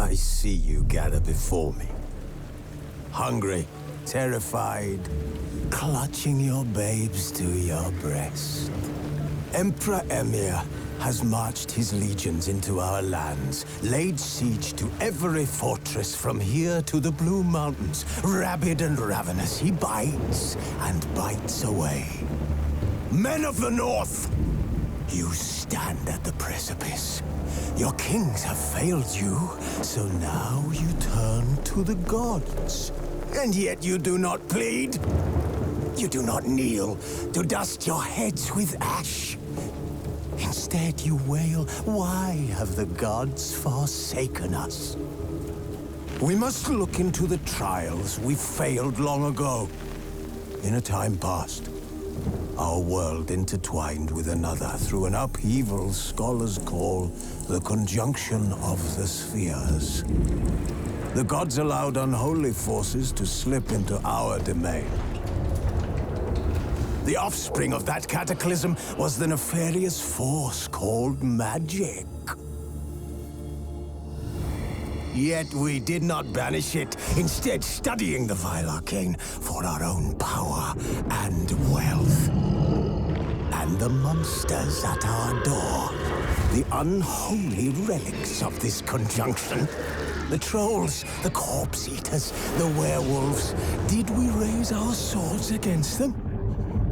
I see you gather before me. Hungry, terrified, clutching your babes to your breast. Emperor Emhyr has marched his legions into our lands, laid siege to every fortress from here to the Blue Mountains. Rabid and ravenous, he bites and bites away. Men of the North, you stand at the precipice. Your kings have failed you, so now you turn to the gods. And yet you do not plead. You do not kneel to dust your heads with ash. Instead you wail, why have the gods forsaken us? We must look into the trials we failed long ago. In a time past, our world intertwined with another through an upheaval scholars call the conjunction of the spheres. The gods allowed unholy forces to slip into our domain. The offspring of that cataclysm was the nefarious force called magic. Yet we did not banish it, instead studying the vile arcane for our own power and wealth. And the monsters at our door, the unholy relics of this conjunction. The trolls, the corpse eaters, the werewolves. Did we raise our swords against them?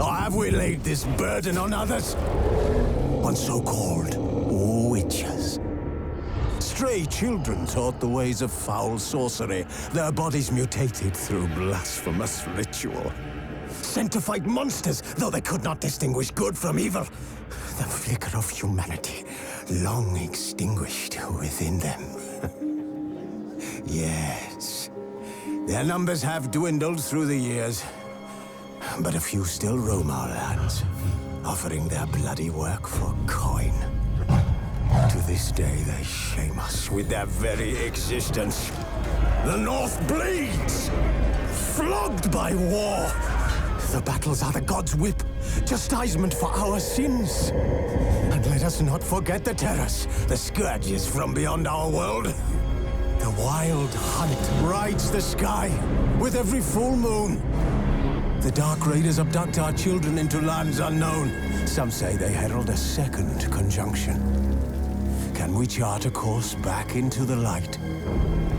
Or have we laid this burden on others? On so-called witches. Stray children taught the ways of foul sorcery, their bodies mutated through blasphemous ritual. Sent to fight monsters, though they could not distinguish good from evil. The flicker of humanity, long extinguished within them. Yes, their numbers have dwindled through the years. But a few still roam our lands, offering their bloody work for coin. To this day, they shame us with their very existence. The North bleeds, flogged by war. The battles are the gods' whip, chastisement for our sins. And let us not forget the terrors, the scourges from beyond our world. The wild hunt rides the sky with every full moon. The Dark Raiders abduct our children into lands unknown. Some say they herald a second conjunction. Can we chart a course back into the light?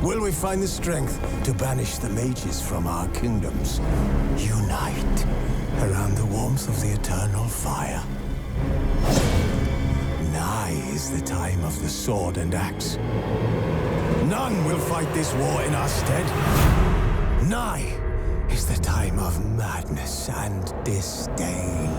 Will we find the strength to banish the mages from our kingdoms? Unite around the warmth of the eternal fire. Nigh is the time of the sword and axe. None will fight this war in our stead. Nigh is the time of madness and disdain.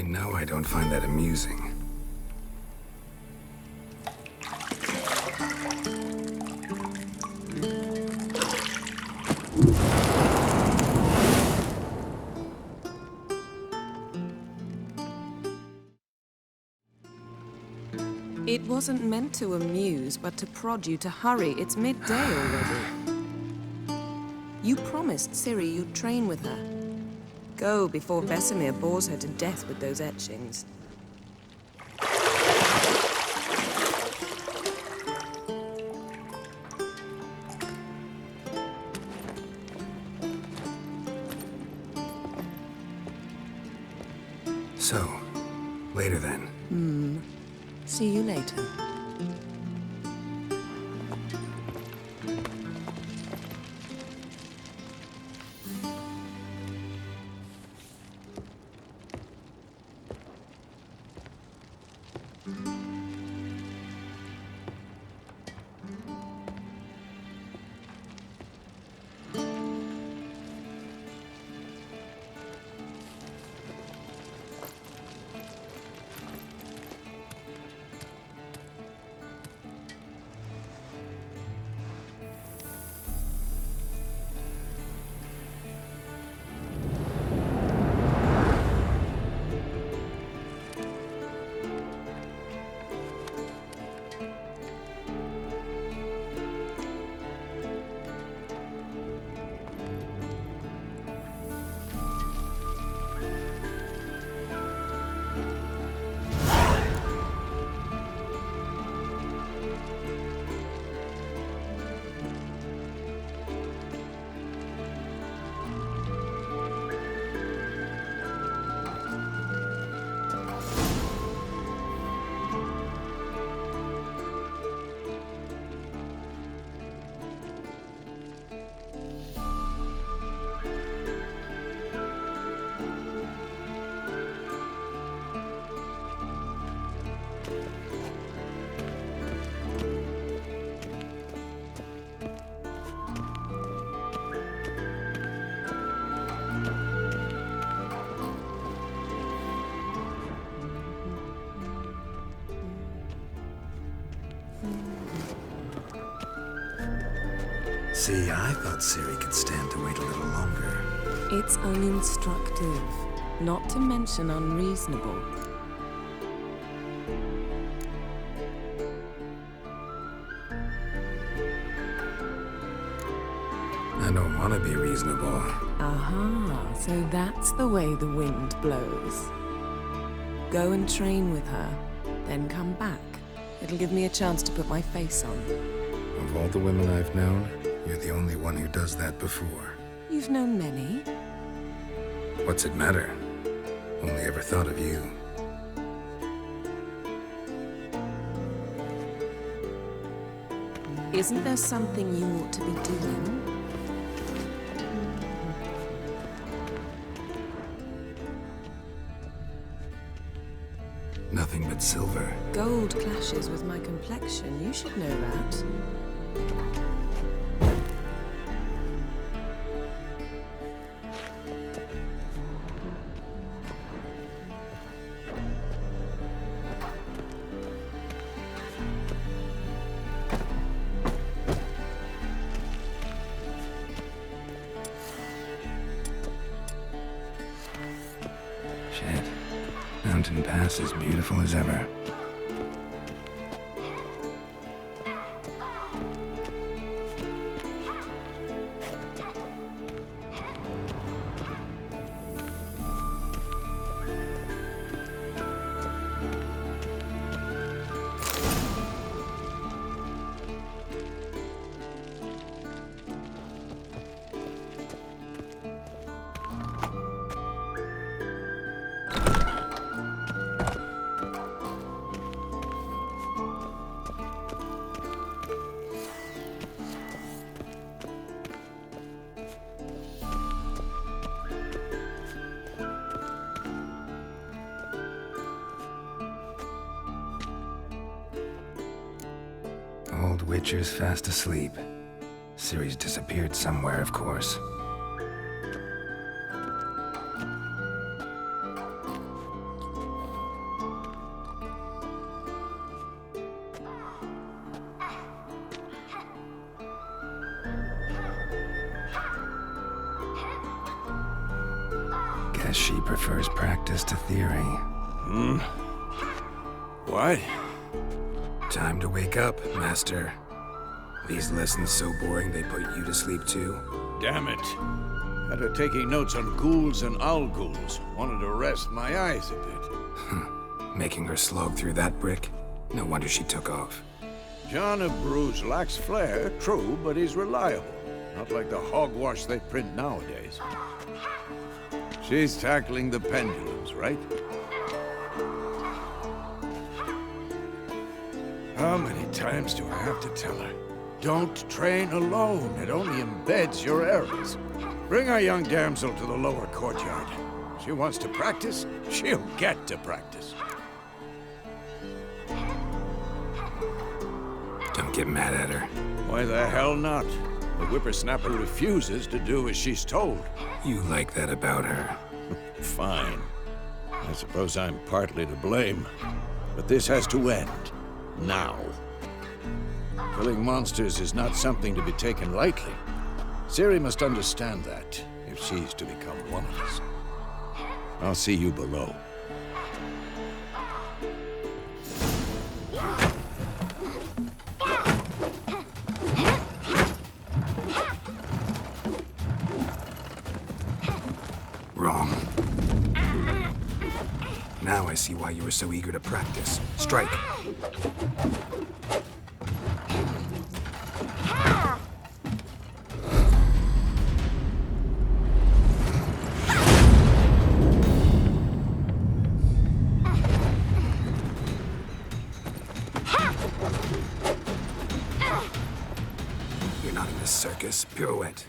You know I don't find that amusing. It wasn't meant to amuse, but to prod you to hurry. It's midday already. You promised Ciri you'd train with her. Go before Vesemir bores her to death with those etchings. So, later then. See you later. See, I thought Ciri could stand to wait a little longer. It's uninstructive, not to mention unreasonable. I don't want to be reasonable. Aha, so that's the way the wind blows. Go and train with her, then come back. It'll give me a chance to put my face on. Of all the women I've known, you're the only one who does that before. You've known many. What's it matter? Only ever thought of you. Isn't there something you ought to be doing? Nothing but silver. Gold clashes with my complexion. You should know that. Shit. Mountain Pass is beautiful as ever. Old Witcher's fast asleep. Ciri's disappeared somewhere, of course. Guess she prefers practice to theory. What? Time to wake up, Master. These lessons so boring they put you to sleep too. Damn it. Had her taking notes on ghouls and owl ghouls. Wanted to rest my eyes a bit. Making her slog through that brick? No wonder she took off. John of Bruges lacks flair, true, but he's reliable. Not like the hogwash they print nowadays. She's tackling the pendulums, right? How many times do I have to tell her? Don't train alone. It only embeds your errors. Bring our young damsel to the lower courtyard. She wants to practice, she'll get to practice. Don't get mad at her. Why the hell not? The whippersnapper refuses to do as she's told. You like that about her. Fine. I suppose I'm partly to blame. But this has to end. Now. Killing monsters is not something to be taken lightly. Ciri must understand that, if she's to become one of us. I'll see you below. Wrong. Now I see why you were so eager to practice. Strike. You're not in this circus. Pirouette.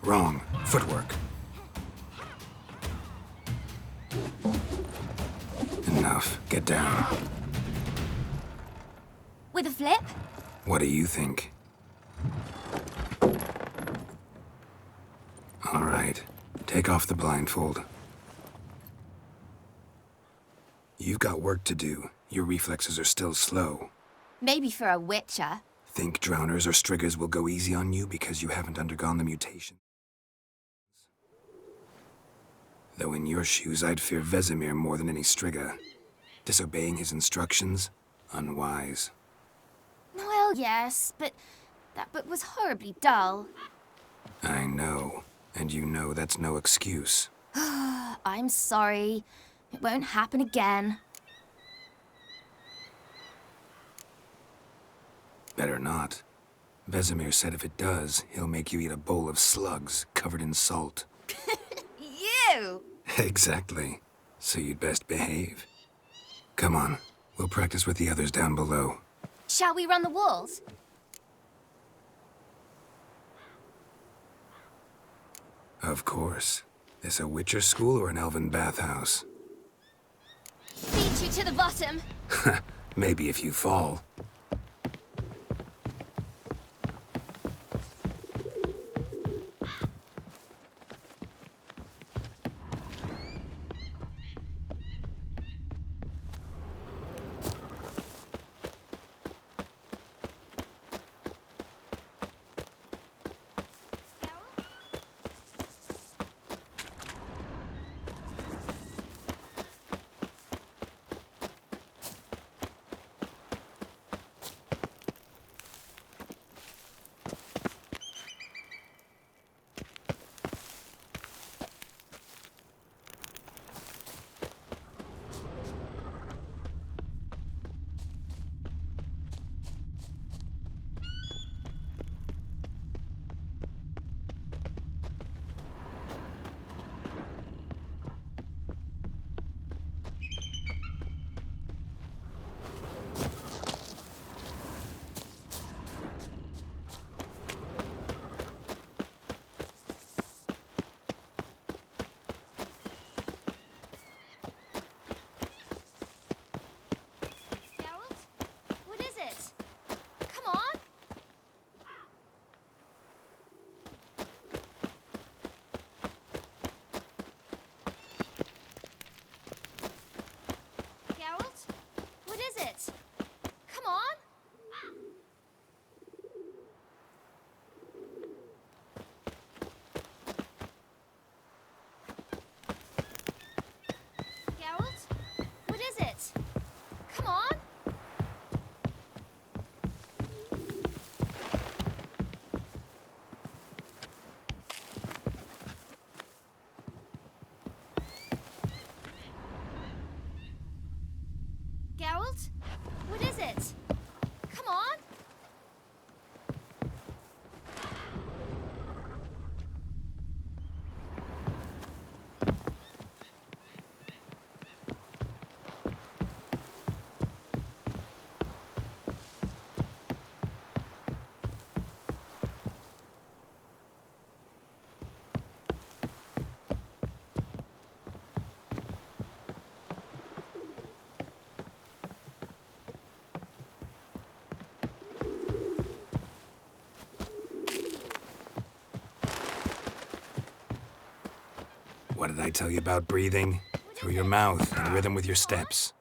Wrong. Footwork. Enough. Get down. With a flip? What do you think? All right. Take off the blindfold. You've got work to do. Your reflexes are still slow. Maybe for a witcher. Think drowners or striggers will go easy on you because you haven't undergone the mutation? Though in your shoes, I'd fear Vesemir more than any Strigga. Disobeying his instructions? Unwise. Well, yes, but that book was horribly dull. I know. And you know that's no excuse. I'm sorry. It won't happen again. Better not. Vesemir said if it does, he'll make you eat a bowl of slugs covered in salt. You! Exactly. So you'd best behave. Come on. We'll practice with the others down below. Shall we run the walls? Of course. This a Witcher school or an elven bathhouse? Beat you to the bottom. Maybe if you fall. What did I tell you about breathing? Through your mouth, in rhythm with your steps.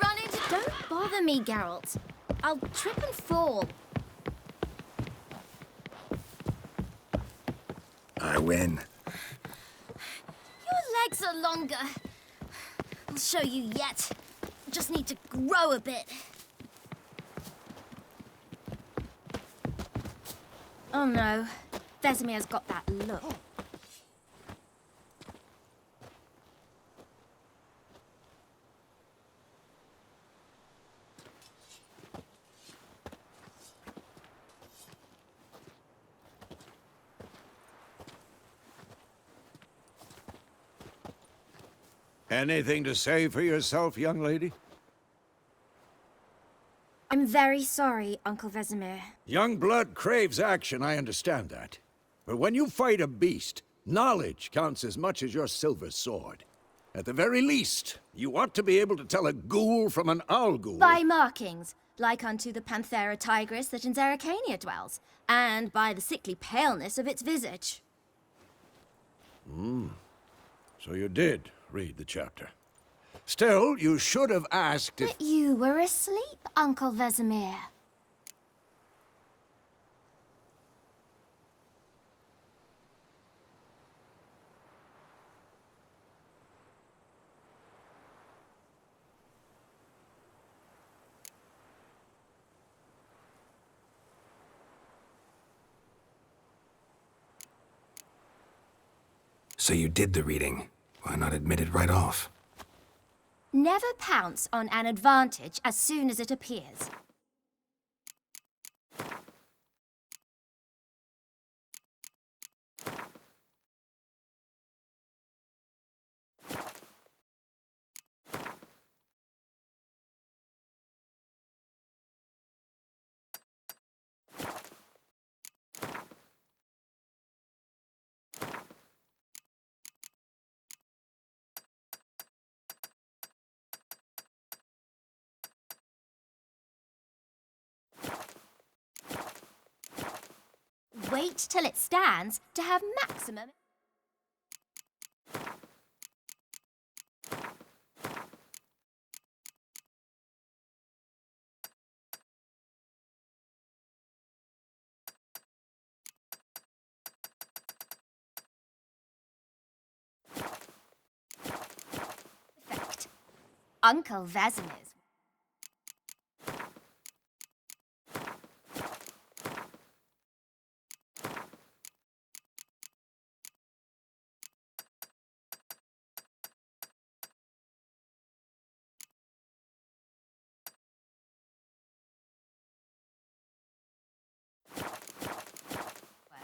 Run into... Don't bother me, Geralt. I'll trip and fall. I win. Your legs are longer. I'll show you yet. Just need to grow a bit. Oh no. Vesemir's got that look. Anything to say for yourself, young lady? I'm very sorry, Uncle Vesemir. Young blood craves action, I understand that. But when you fight a beast, knowledge counts as much as your silver sword. At the very least, you ought to be able to tell a ghoul from an owl ghoul. By markings, like unto the Panthera tigris that in Zerrikania dwells, and by the sickly paleness of its visage. So you did read the chapter. Still, you should have asked if... But you were asleep, Uncle Vesemir. So you did the reading. Why not admit it right off? Never pounce on an advantage as soon as it appears. Wait till it stands to have maximum... effect. Uncle Vesemir's...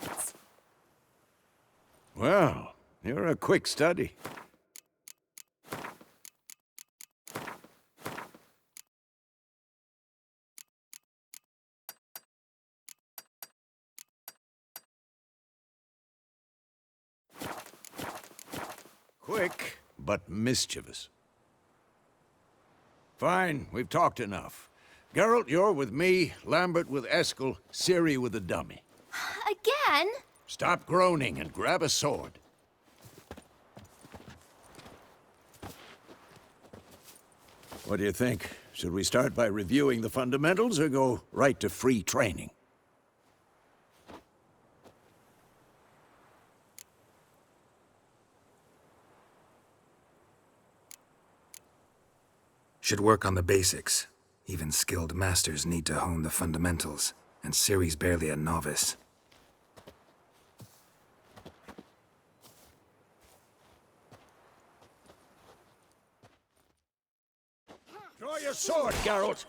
words. Well, you're a quick study. Quick, but mischievous. Fine, we've talked enough. Geralt, you're with me, Lambert with Eskel, Ciri with the dummy. Again? Stop groaning and grab a sword. What do you think? Should we start by reviewing the fundamentals or go right to free training? Should work on the basics. Even skilled masters need to hone the fundamentals. and Ciri's barely a novice. Draw your sword, Geralt!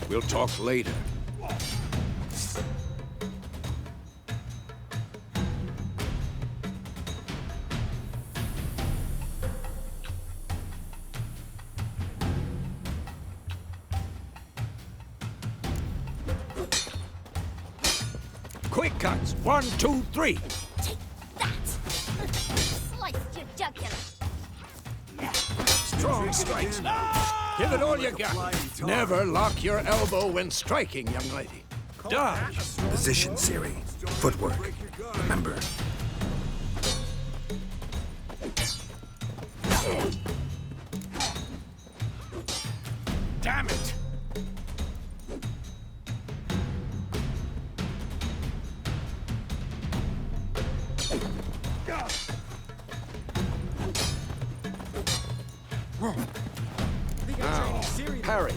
We'll talk later. Quick cuts! 1, 2, 3! Take that! Sliced your jugular. Strong strikes now! Give it all you got. Never lock your elbow when striking, young lady. Dodge! Position, Ciri. Footwork. Remember. Damn it! Now, parrying.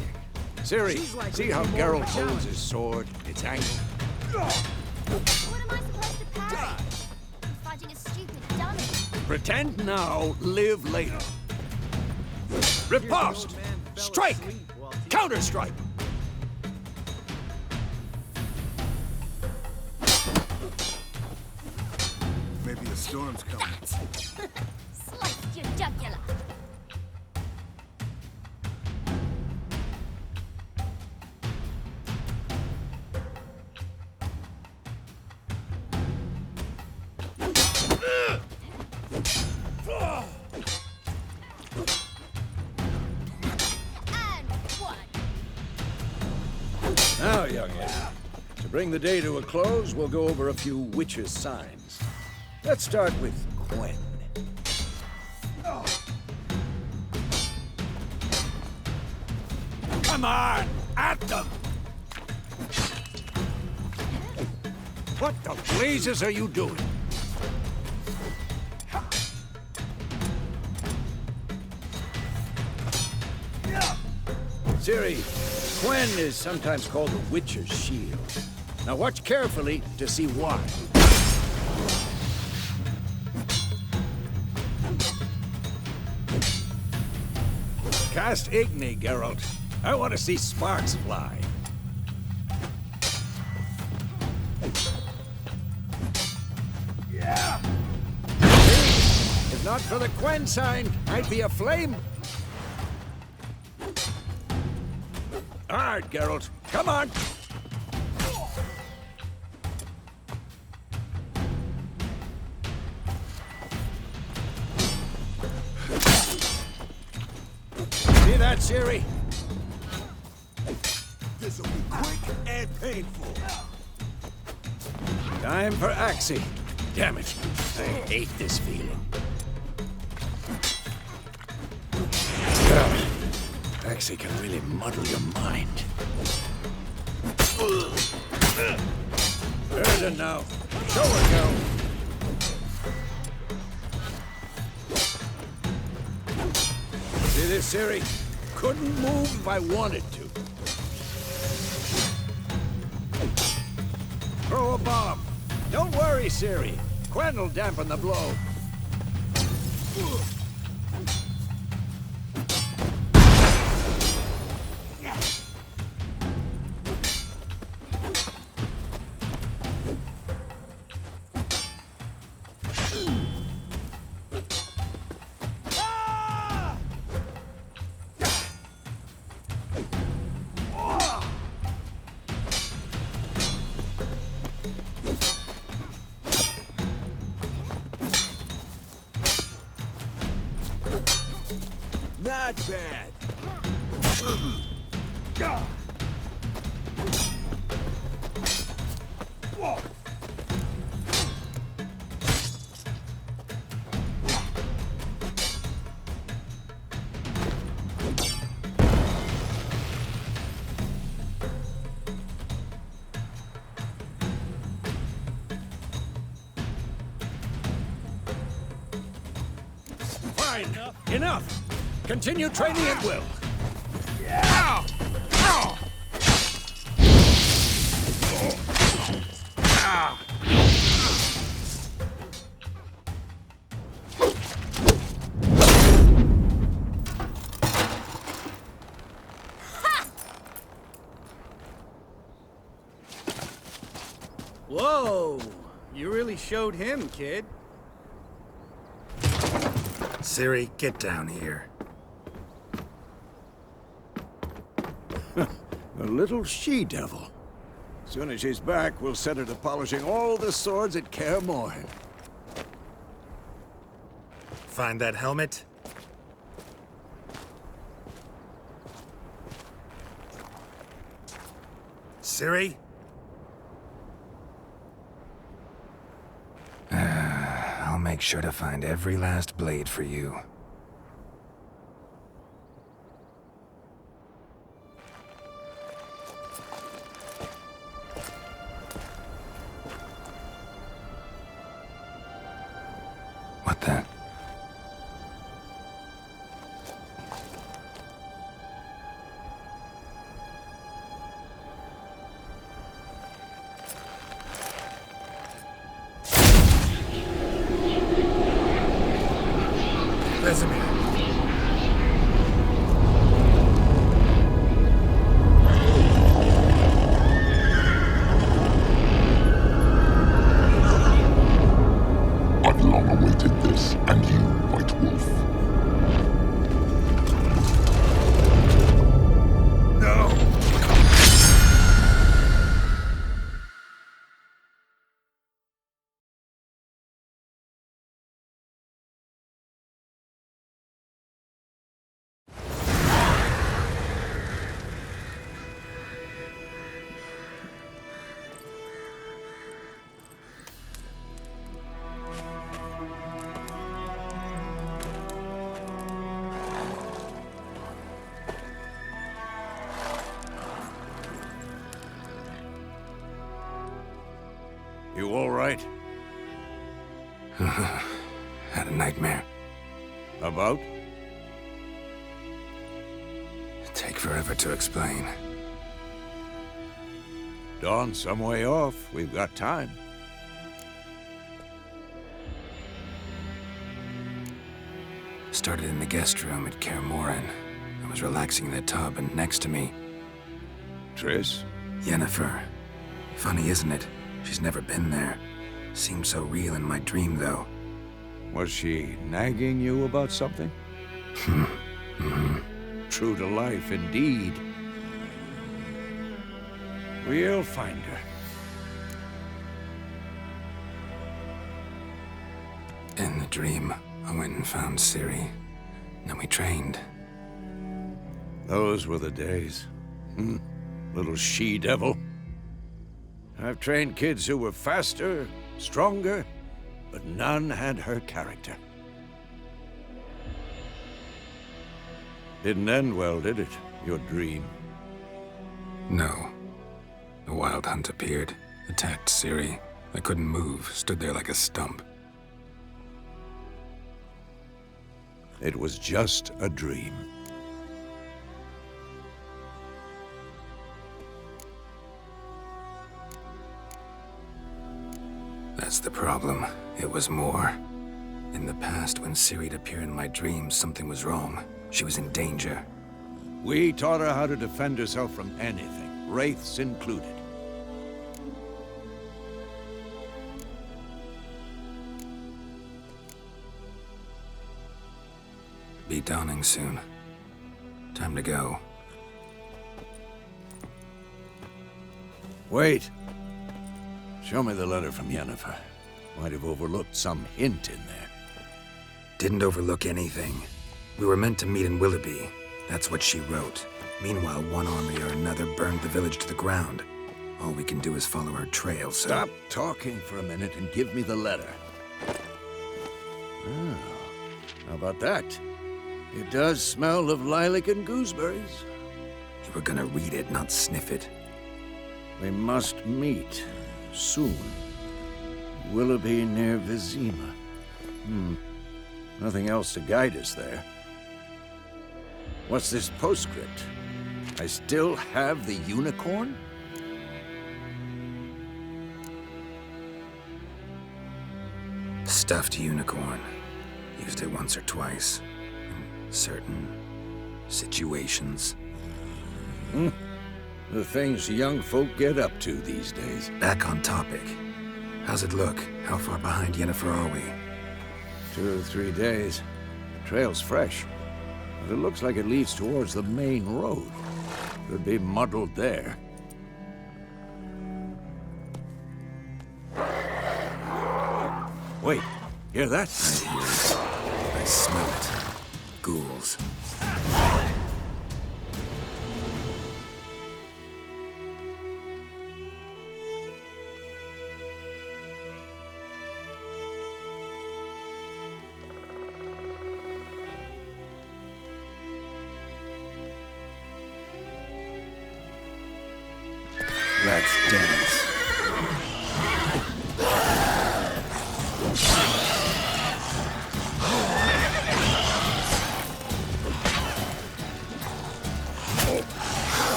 Ciri, see how Geralt holds his sword, its angle? What am I supposed to parry? I'm fighting a stupid dummy. Pretend now, live later. Riposte! Strike! Counter-strike! Maybe a storm's coming. Sliced your jugular. And one. Now, young lady, to bring the day to a close, we'll go over a few witches' signs. Let's start with Quen. Come on! At them! What the blazes are you doing? Ciri, Quen is sometimes called the Witcher's Shield. Now watch carefully to see why. Cast Igni, Geralt. I want to see sparks fly. Yeah! See? If not for the Quen sign, I'd be aflame. All right, Geralt. Come on! See that, Ciri? This'll be quick and painful. Time for Axii. Damn it. I hate this feeling. Axii can really muddle your mind. Erden now. Show her, girl. See this, Ciri? Couldn't move if I wanted to. Throw a bomb. Don't worry, Ciri. Quen will dampen the blow. bad. Fine. Enough. Continue training at will. Whoa! You really showed him, kid. Ciri, get down here. A little she-devil. As soon as she's back, we'll set her to polishing all the swords at Kaer Morhen. Find that helmet? Ciri? I'll make sure to find every last blade for you. What the? Vesemir. I've long awaited this, and you, White Wolf. No! You all right? Had a nightmare. About? Take forever to explain. Dawn's some way off. We've got time. Started in the guest room at Kaer Morhen. I was relaxing in the tub, and next to me, Triss? Yennefer. Funny, isn't it? She's never been there. Seemed so real in my dream, though. Was she nagging you about something? True to life, indeed. We'll find her. In the dream, I went and found Ciri. Then we trained. Those were the days. Little she-devil. I've trained kids who were faster, stronger, but none had her character. Didn't end well, did it? Your dream? No. The Wild Hunt appeared, attacked Ciri. I couldn't move, stood there like a stump. It was just a dream. That's the problem. It was more. In the past, when Ciri'd appear in my dreams, something was wrong. She was in danger. We taught her how to defend herself from anything, wraiths included. Be dawning soon. Time to go. Wait. Show me the letter from Yennefer. Might have overlooked some hint in there. Didn't overlook anything. We were meant to meet in Willoughby. That's what she wrote. Meanwhile, one army or another burned the village to the ground. All we can do is follow her trail, so... Stop talking for a minute and give me the letter. Oh, how about that? It does smell of lilac and gooseberries. You were gonna read it, not sniff it. We must meet soon. Willoughby near Vizima. Nothing else to guide us there. What's this postscript? I still have the unicorn? Stuffed unicorn. Used it once or twice. In certain situations. The things young folk get up to these days. Back on topic. How's it look? How far behind Yennefer are we? 2 or 3 days. The trail's fresh. But it looks like it leads towards the main road. Could be muddled there. Wait, hear that? I hear it. I smell it. Ghouls. Let's dance.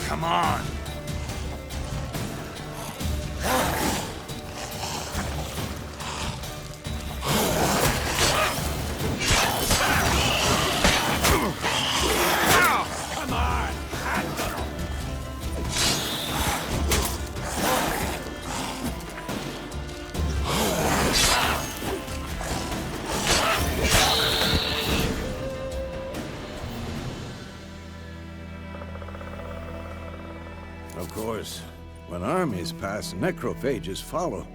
Come on! Of course, when armies pass, necrophages follow.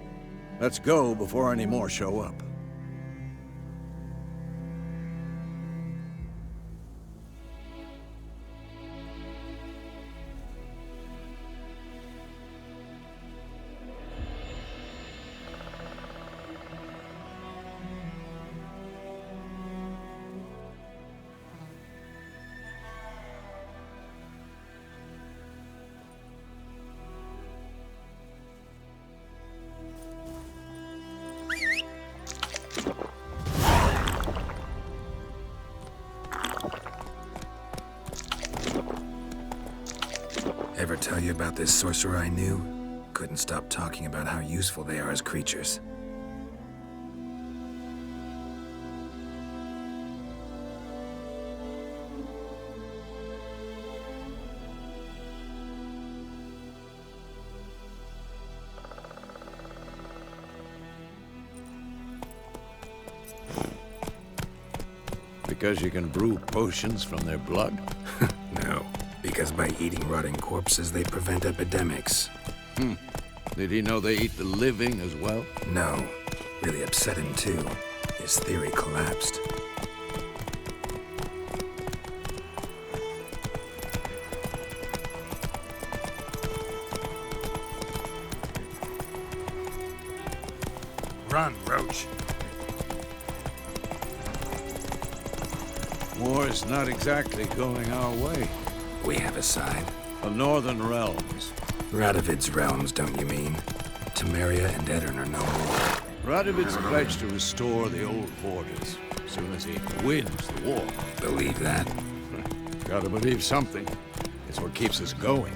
Let's go before any more show up. Ever tell you about this sorcerer I knew? Couldn't stop talking about how useful they are as creatures. Because you can brew potions from their blood? No, because by eating rotting corpses, they prevent epidemics. Did he know they eat the living as well? No, really upset him too. His theory collapsed. Run, Roach. War's not exactly going our way. We have a side. The Northern Realms. Radovid's realms, don't you mean? Temeria and Edirn are no more. Radovid's pledged to restore the old borders as soon as he wins the war. Believe that? Gotta believe something. It's what keeps us going.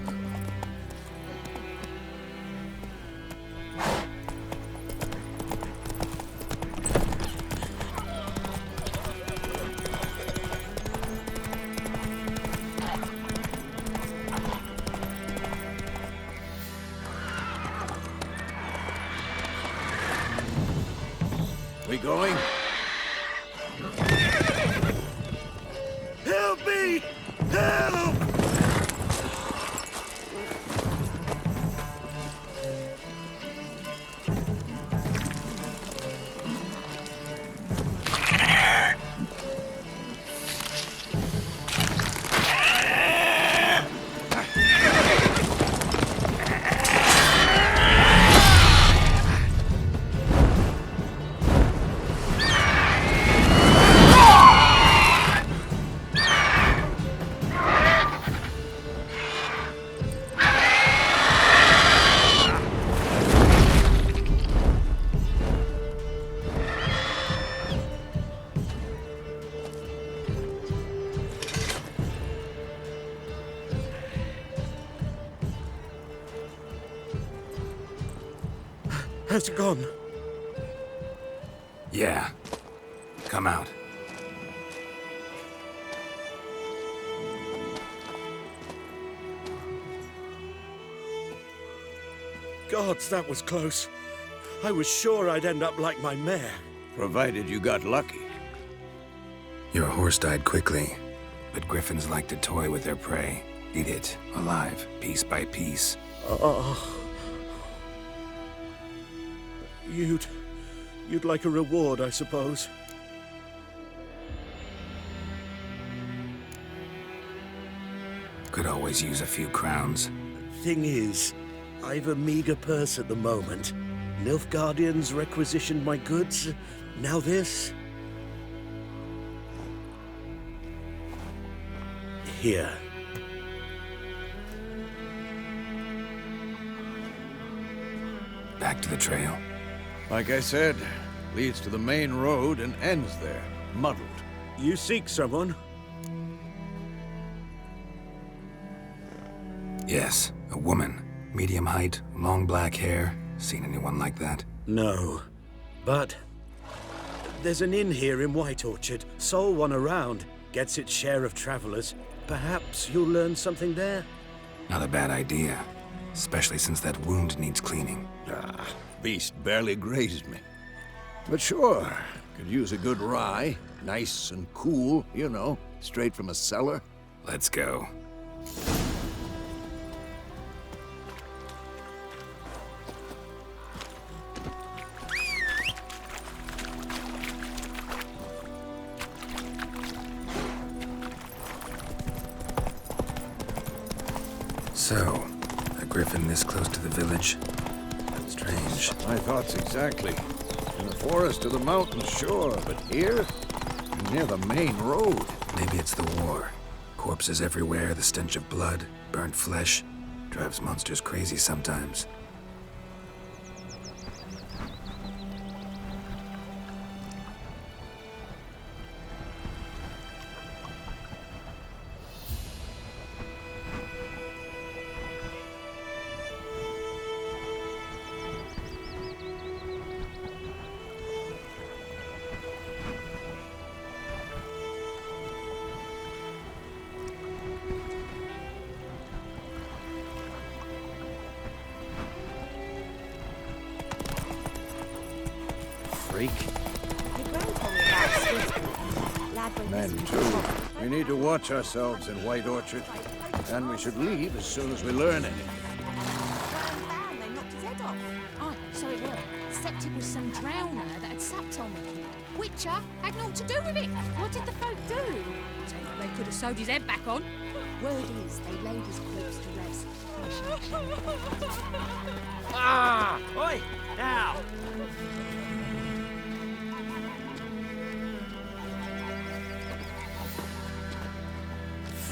We coming! Help me! Help! Has it gone? Yeah. Come out. Gods, that was close. I was sure I'd end up like my mare. Provided you got lucky. Your horse died quickly, but griffins like to toy with their prey. Eat it, alive, piece by piece. You'd like a reward, I suppose. Could always use a few crowns. Thing is, I've a meager purse at the moment. Nilfgaardians requisitioned my goods. Now this. Here. Back to the trail. Like I said, leads to the main road and ends there, muddled. You seek someone? Yes, a woman. Medium height, long black hair. Seen anyone like that? No. But there's an inn here in White Orchard. Sole one around. Gets its share of travelers. Perhaps you'll learn something there? Not a bad idea. Especially since that wound needs cleaning. Beast barely grazed me. But sure, could use a good rye. Nice and cool, you know, straight from a cellar. Let's go. So, a griffin this close to the village? Strange. My thoughts exactly. In the forest or the mountains, sure, but here? Near the main road. Maybe it's the war. Corpses everywhere, the stench of blood, burnt flesh. Drives monsters crazy sometimes. Men, too. We need to watch ourselves in White Orchard. And we should leave as soon as we learn anything. They knocked his head off. Oh, so it was. Septic was some drowner that had sapped on him. Witcher had naught to do with it. What did the folk do? They could have sewed his head back on. Word is, they laid his corpse to rest. Ah! Oi! Now!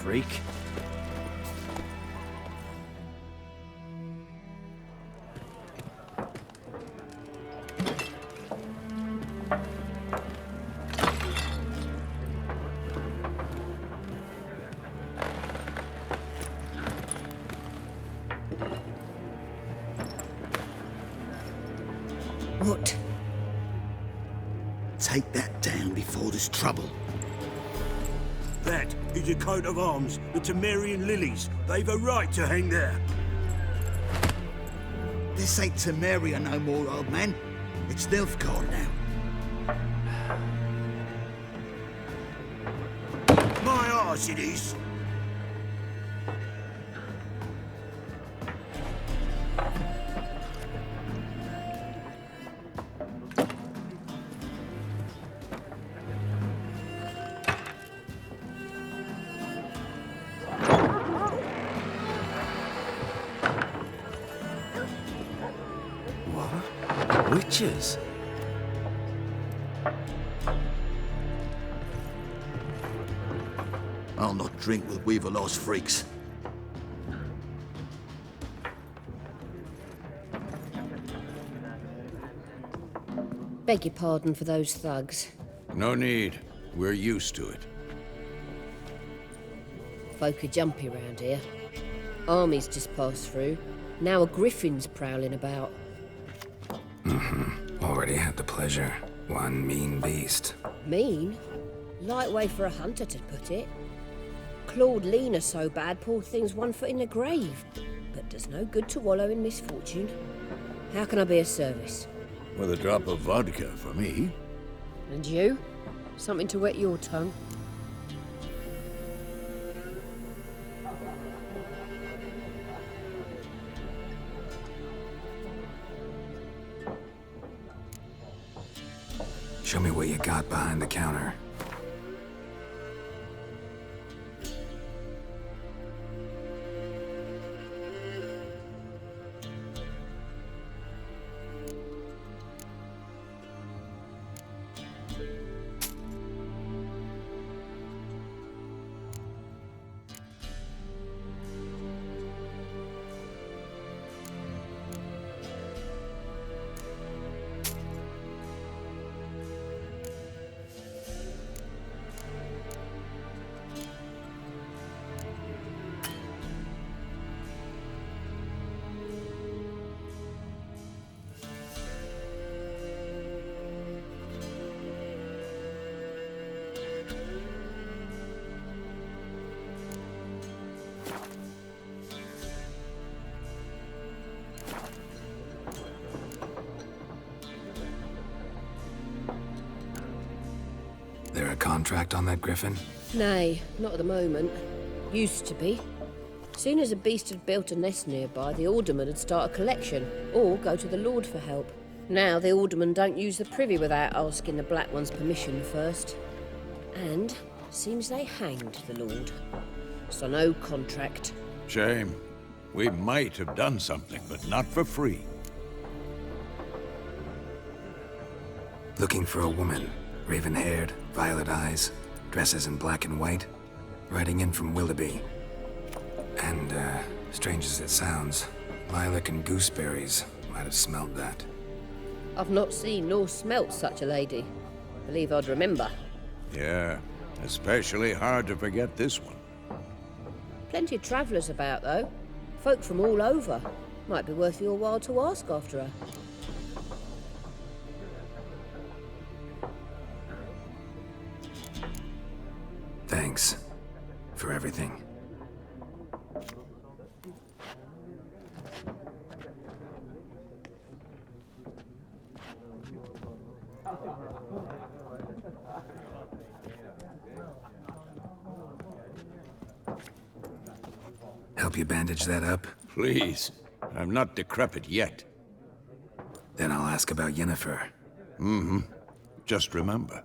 Freak. What? Take that down before there's trouble. That is a coat of arms, the Temerian lilies. They've a right to hang there. This ain't Temeria no more, old man. It's Nilfgaard now. farce it is. What? Witches? I'll not drink with Weaver-Lost freaks. Beg your pardon for those thugs. No need. We're used to it. Folk are jumpy round here. Armies just passed through. Now a griffin's prowling about. Already had the pleasure. One mean beast. Mean? Light way for a hunter to put it. Clawed Lena so bad, poor thing's 1 foot in the grave. But does no good to wallow in misfortune. How can I be of service? With a drop of vodka for me. And you? Something to wet your tongue? Show me what you got behind the counter. There a contract on that griffin? Nay, not at the moment. Used to be. Soon as a beast had built a nest nearby, the alderman would start a collection, or go to the Lord for help. Now the alderman don't use the privy without asking the Black One's permission first. And seems they hanged the Lord. So no contract. Shame. We might have done something, but not for free. Looking for a woman. Raven-haired, violet eyes, dresses in black and white. Riding in from Willoughby. And, strange as it sounds, lilac and gooseberries might have smelled that. I've not seen nor smelt such a lady. Believe I'd remember. Yeah, especially hard to forget this one. Plenty of travellers about, though. Folk from all over. Might be worth your while to ask after her. Thanks for everything. Help you bandage that up? Please. I'm not decrepit yet. Then I'll ask about Yennefer. Mm-hmm. Just remember,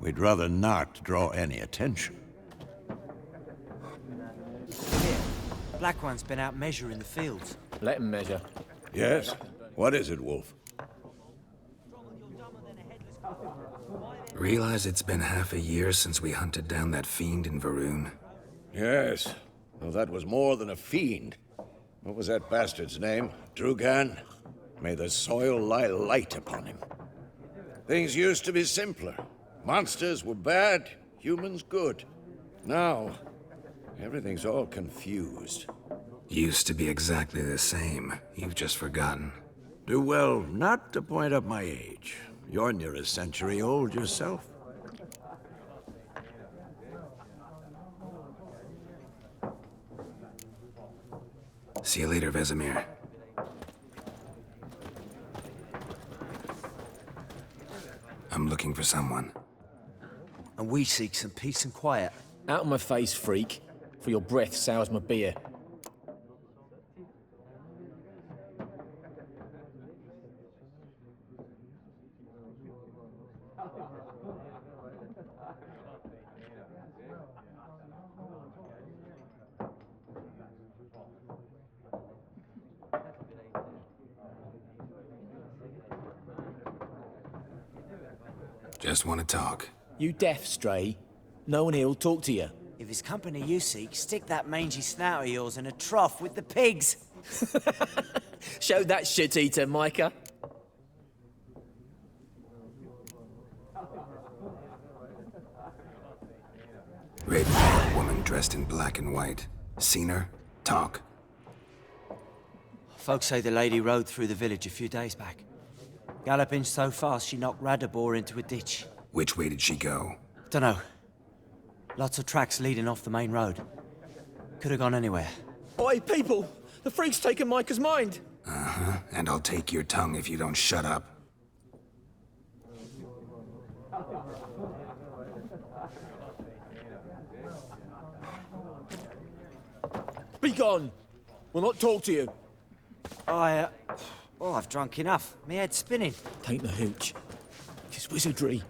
we'd rather not draw any attention. Here, Black One's been out measuring the fields. Let him measure. Yes? What is it, Wolf? Realize it's been half a year since we hunted down that fiend in Varun? Yes. Well, that was more than a fiend. What was that bastard's name? Drugan? May the soil lie light upon him. Things used to be simpler. Monsters were bad, humans good. Now, everything's all confused. Used to be exactly the same. You've just forgotten. Do well not to point up my age. You're near a century old yourself. See you later, Vesemir. I'm looking for someone. And we seek some peace and quiet. Out of my face, freak, for your breath sours my beer. Just want to talk. You deaf, Stray? No one here will talk to you. If it's company you seek, stick that mangy snout of yours in a trough with the pigs. Show that shit-eater, Micah. Raven-haired woman dressed in black and white. Seen her? Talk. Folks say the lady rode through the village a few days back. Galloping so fast she knocked Radabor into a ditch. Which way did she go? Dunno. Lots of tracks leading off the main road. Could have gone anywhere. Oi, people! The freak's taken Micah's mind! Uh-huh. And I'll take your tongue if you don't shut up. Be gone! We'll not talk to you. I've drunk enough. My head's spinning. Tain't the hooch. It's wizardry.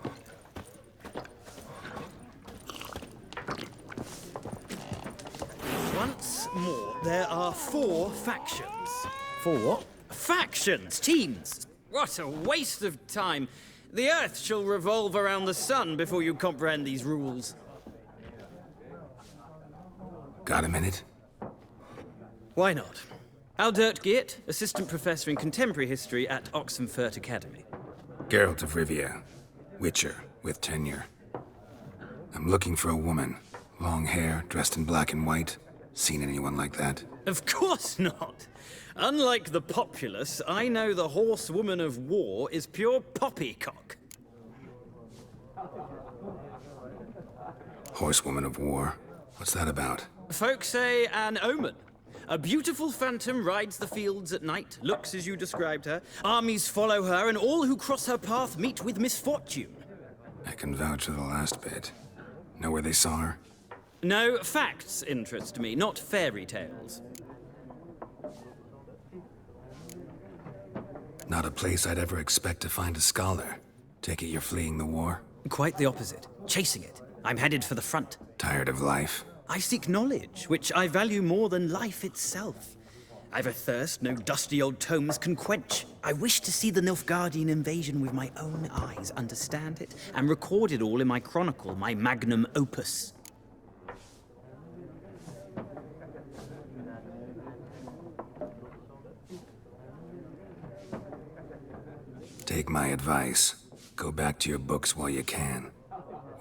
Once more, there are 4 factions. 4 what? Factions, teams. What a waste of time. The Earth shall revolve around the sun before you comprehend these rules. Got a minute? Why not? Aldert Geert, Assistant Professor in Contemporary History at Oxenfurt Academy. Geralt of Rivia. Witcher, with tenure. I'm looking for a woman. Long hair, dressed in black and white. Seen anyone like that? Of course not. Unlike the populace, I know the horsewoman of war is pure poppycock. Horsewoman of war? What's that about? Folk say an omen. A beautiful phantom rides the fields at night, looks as you described her. Armies follow her, and all who cross her path meet with misfortune. I can vouch for the last bit. Know where they saw her? No, facts interest me, not fairy tales. Not a place I'd ever expect to find a scholar. Take it you're fleeing the war? Quite the opposite. Chasing it. I'm headed for the front. Tired of life? I seek knowledge, which I value more than life itself. I've a thirst no dusty old tomes can quench. I wish to see the Nilfgaardian invasion with my own eyes, understand it, and record it all in my chronicle, my magnum opus. Take my advice. Go back to your books while you can.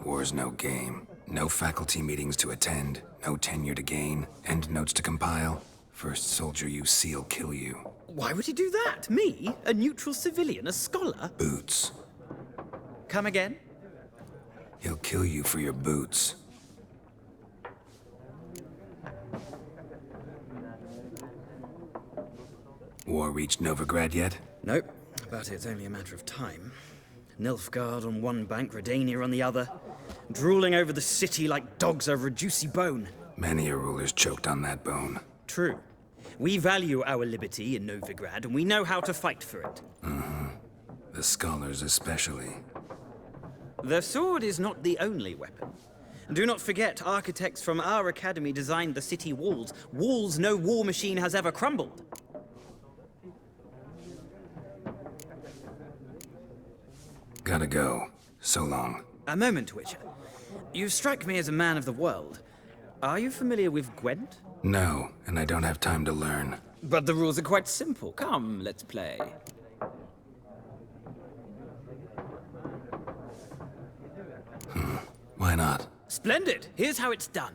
War's no game. No faculty meetings to attend, no tenure to gain, end notes to compile. First soldier you see'll kill you. Why would he do that? Me? A neutral civilian? A scholar? Boots. Come again? He'll kill you for your boots. War reached Novigrad yet? Nope, but it's only a matter of time. Nilfgaard on one bank, Redania on the other. Drooling over the city like dogs over a juicy bone. Many a ruler's choked on that bone. True. We value our liberty in Novigrad, and we know how to fight for it. Mm-hmm. The scholars especially. The sword is not the only weapon. Do not forget, architects from our academy designed the city walls. Walls no war machine has ever crumbled. Gotta go. So long. A moment, Witcher. You strike me as a man of the world. Are you familiar with Gwent? No, and I don't have time to learn. But the rules are quite simple. Come, let's play. Why not? Splendid. Here's how it's done.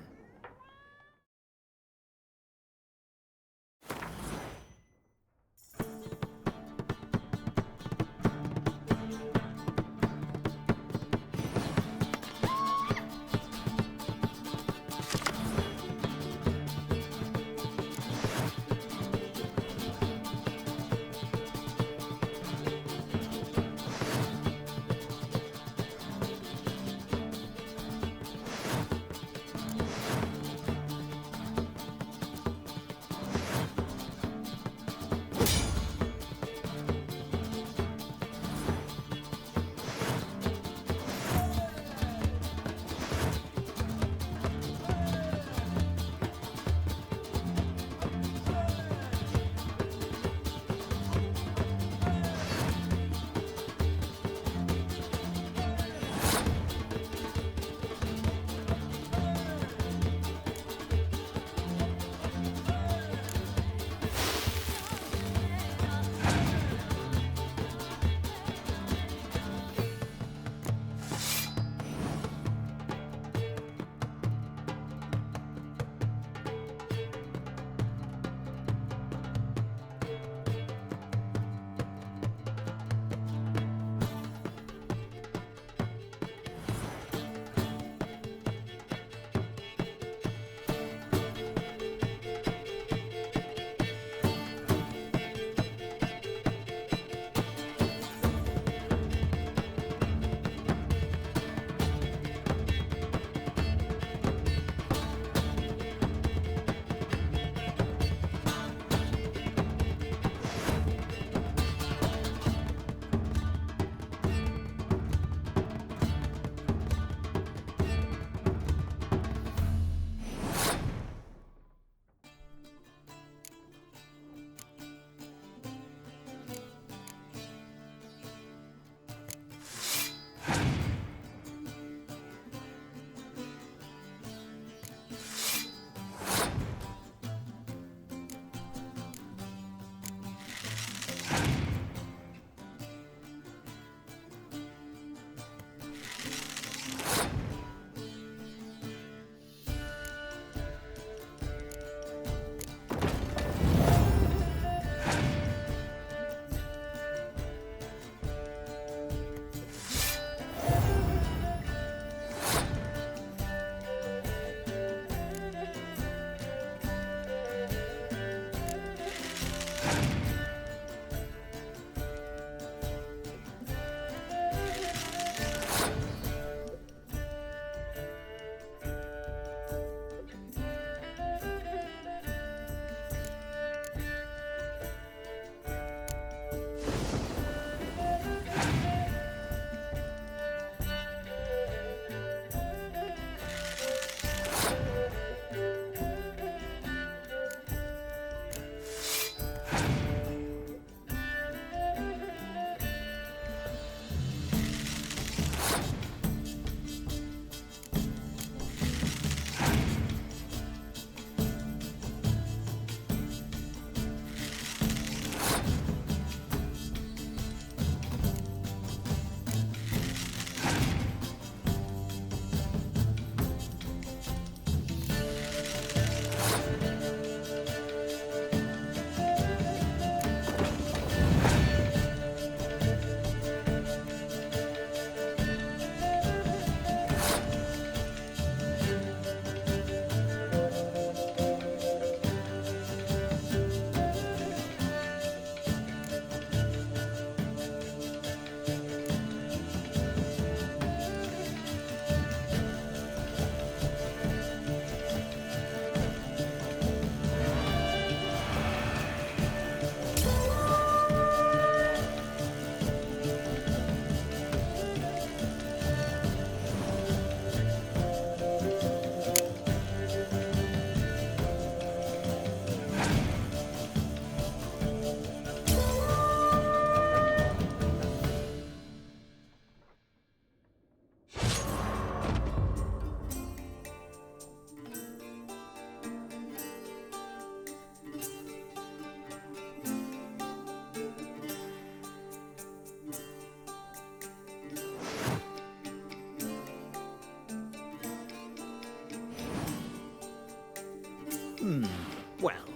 Well,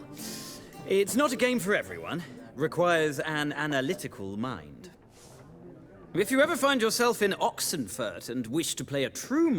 it's not a game for everyone. Requires an analytical mind. If you ever find yourself in Oxenfurt and wish to play a true